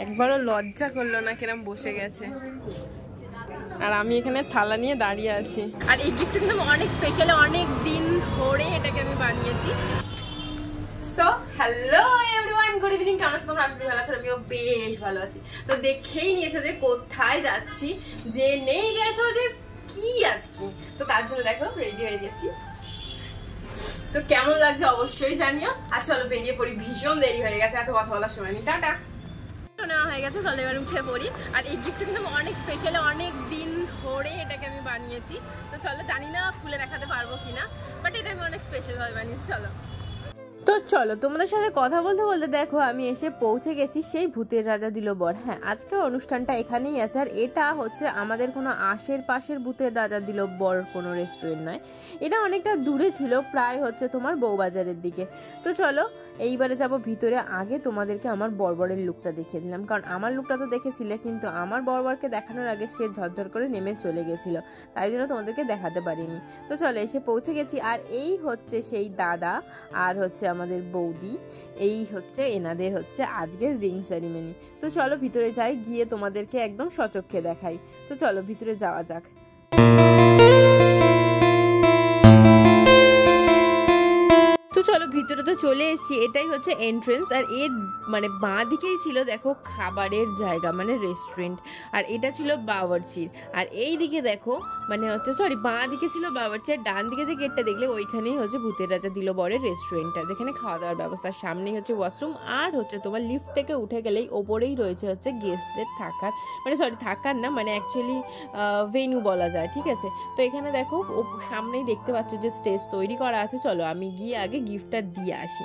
একবারও লজ্জা করলো না, কিরম বসে গেছে। আর আমি এখানে থালা নিয়ে দাঁড়িয়ে আছি। আর এই গিফট কিন্তু অনেক স্পেশাল, অনেক দিন ধরে এটাকে আমি বানিয়েছি। So hello everyone, good evening. কেমন আছো তোমরা? আশা করি ভালো আছো, আমিও বেশ ভালো আছি। তো দেখেই নিয়েছো যে কোথায় যাচ্ছি, যে নেই গেছো যে কি আজকে, তো তার জন্য দেখো রেডি হয়ে গেছি। তো কেমন লাগছে অবশ্যই জানিও। আর চলো বেরিয়ে পড়ি, ভীষণ দেরি হয়ে গেছে, এত কথা বলার সময় নেই। টাটা। নেওয়া হয়ে গেছে, চলো এবার উঠে পড়ি। আর এই গিফট কিন্তু অনেক স্পেশাল, অনেক দিন ধরে এটাকে আমি বানিয়েছি। তো চলো, জানি না খুলে দেখাতে পারবো কিনা, বাট এটা আমি অনেক স্পেশাল ভাবে বানিয়েছি। চলো তো চলো তোমাদের সাথে কথা বলতে বলতে দেখো আমি এসে পৌঁছে গেছি সেই ভূতের রাজা দিল বর। হ্যাঁ, আজকে অনুষ্ঠানটা এখানেই আছে। আর এটা হচ্ছে আমাদের কোনো আশেপাশের ভূতের রাজা দিল বর কোনো রেস্টুরেন্ট নয়, এটা অনেকটা দূরে ছিল, প্রায় হচ্ছে তোমার বউবাজারের দিকে। তো চলো এইবারে যাব ভিতরে। আগে তোমাদেরকে আমার বরবরের লুকটা দেখিয়ে দিলাম, কারণ আমার লুকটা তো দেখেছিলে, কিন্তু আমার বরবরকে দেখানোর আগে সে ঝরঝর করে নেমে চলে গেছিল, তাই জন্য তোমাদেরকে দেখাতে পারিনি। তো চলো এসে পৌঁছে গেছি। আর এই হচ্ছে সেই দাদা, আর হচ্ছে আমাদের বৌদি, এই হচ্ছে এনাদের হচ্ছে আজকের রিং সেরিমনি। তো চলো ভিতরে যাই, গিয়ে তোমাদেরকে একদম সচক্ষে দেখাই। তো চলো ভিতরে যাওয়া যাক। চলো ভিতরে তো চলে এসেছি, এটাই হচ্ছে এন্ট্রেন্স। আর এর মানে বাঁ দিকেই ছিল দেখো খাবারের জায়গা, মানে রেস্টুরেন্ট, আর এটা ছিল বাওয়ার্চির। আর এই দিকে দেখো মানে হচ্ছে সরি বাঁ দিকে ছিল বাওয়ার্চি, আর ডান দিকে যে গেটটা দেখলে ওইখানেই হচ্ছে ভূতের রাজা দিল বরের রেস্টুরেন্টটা, যেখানে খাওয়া দাওয়ার ব্যবস্থা। সামনেই হচ্ছে ওয়াশরুম, আর হচ্ছে তোমার লিফট থেকে উঠে গেলেই ওপরেই রয়েছে হচ্ছে গেস্টদের থাকার, মানে সরি থাকার না, মানে অ্যাকচুয়ালি ভেন্যু বলা যায়, ঠিক আছে। তো এখানে দেখো সামনেই দেখতে পাচ্ছ যে স্টেজ তৈরি করা আছে। চলো আমি গিয়ে আগে গিফটটা দিয়ে আসি।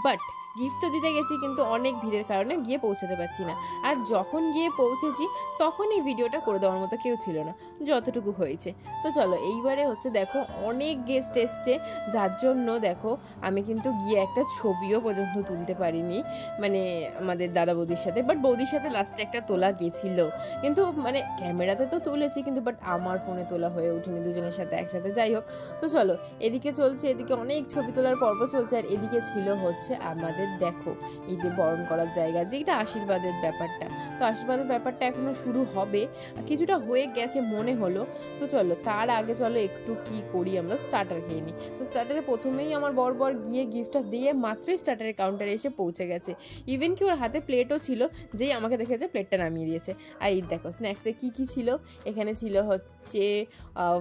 বাট গিফট তো দিতে গেছি, কিন্তু অনেক ভিড়ের কারণে গিয়ে পৌঁছাতে পারছি না। আর যখন গিয়ে পৌঁছেছি তখনই ভিডিওটা করে দেওয়ার মতো কেউ ছিল না, যতটুকু হয়েছে। তো চলো এইবারে হচ্ছে দেখো অনেক গেস্ট এসছে, যার জন্য দেখো আমি কিন্তু গিয়ে একটা ছবিও পর্যন্ত তুলতে পারিনি, মানে আমাদের দাদা বৌদির সাথে। বাট বৌদির সাথে লাস্টে একটা তোলা গেছিল, কিন্তু মানে ক্যামেরাতে তো তুলেছি, কিন্তু বাট আমার ফোনে তোলা হয়ে ওঠেনি দুজনের সাথে একসাথে। যাই হোক, তো চলো এদিকে চলছে, এদিকে অনেক ছবি তোলার পর্ব চলছে। আর এদিকে ছিল হচ্ছে আমাদের দেখো এই যে বরণ করার জায়গা, যেটা আশীর্বাদের ব্যাপারটা। তো আশীর্বাদের ব্যাপারটা এখনো শুরু হবে, কিছুটা হয়ে গেছে মনে হলো। তো চলো তার আগে চলো একটু কি করি, আমরা স্টার্টার খেয়ে নিই। তো স্টার্টারে প্রথমেই আমার বর গিয়ে গিফটটা দিয়ে মাত্রই স্টার্টারের কাউন্টারে এসে পৌঁছে গেছে। ইভেন কি ওর হাতে প্লেটও ছিল, যেই আমাকে দেখেছে প্লেটটা নামিয়ে দিয়েছে। আর এই দেখো স্ন্যাক্সে কি কি ছিল, এখানে ছিল হচ্ছে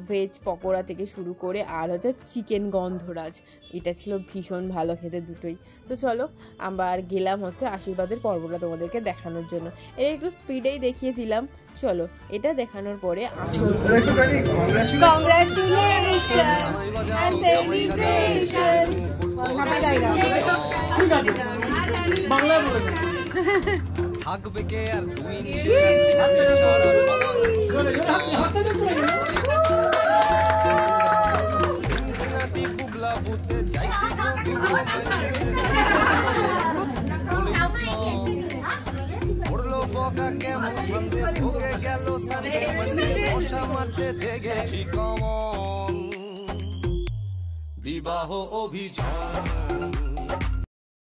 ভেজ পকোড়া থেকে শুরু করে, আর হচ্ছে চিকেন গন্ধরাজ, এটা ছিল ভীষণ ভালো খেতে দুটোই। তো চলো আবার গেলাম হচ্ছে আশীর্বাদের পর্বটা তোমাদেরকে দেখানোর জন্য, এটা একটু স্পিডেই দেখিয়ে দিলাম। চলো এটা দেখানোর পরে বিবাহ অভিযান।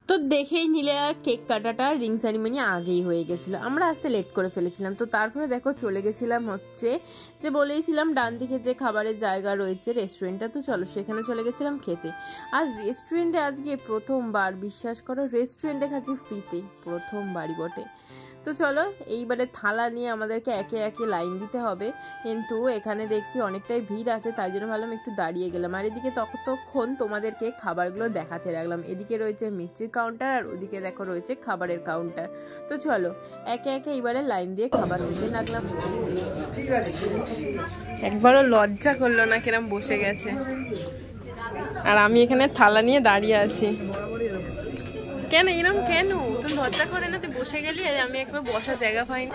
তো দেখেই নিলে কেক কাটাটা রিং সেরিমনি আগেই হয়ে গেছিলো, আমরা আসতে লেট করে ফেলেছিলাম। তো তারপরে দেখো চলে গেছিলাম হচ্ছে যে বলেইছিলাম ডান দিকে যে খাবারের জায়গা রয়েছে রেস্টুরেন্টটা, তো চলো সেখানে চলে গেছিলাম খেতে। আর রেস্টুরেন্টে আজকে প্রথমবার, বিশ্বাস করো রেস্টুরেন্টে খাচ্ছি ফ্রিতে, প্রথমবারই বটে। তো চলো এইবারে থালা নিয়ে আমাদেরকে একে একে লাইন দিতে হবে, কিন্তু এখানে দেখছি অনেকটাই ভিড় আছে, তাই জন্য ভাবলাম একটু দাঁড়িয়ে গেলাম। আর এদিকে ততক্ষণ তোমাদেরকে খাবারগুলো দেখাতে রাখলাম। এদিকে রয়েছে মিষ্টির কাউন্টার, আর ওদিকে দেখো রয়েছে খাবারের কাউন্টার। তো চলো একে একে এইবারে লাইন দিয়ে খাবার নিতে লাগলাম। একবারও লজ্জা করলো না, কিরম বসে গেছে। আর আমি এখানে থালা নিয়ে দাঁড়িয়ে আছি। কেন এরম কেন, তুমি লজ্জা করে না? তুই বসে গেলি, আমি একবার বসার জায়গা পাইনি।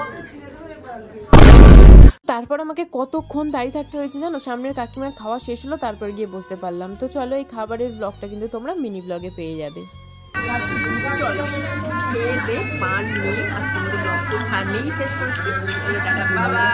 তারপর আমাকে কতক্ষণ দাঁড়িয়ে থাকতে হয়েছে জানো, সামনের কাকিমার খাওয়া শেষ হলো তারপর গিয়ে বসতে পারলাম। তো চলো এই খাবারের ব্লগটা কিন্তু তোমরা মিনি ব্লগে পেয়ে যাবে। চলো খেয়ে দে পান নিয়ে আজকের মতো ব্লগটি খানেই শেষ করছি। টাটা বাবা।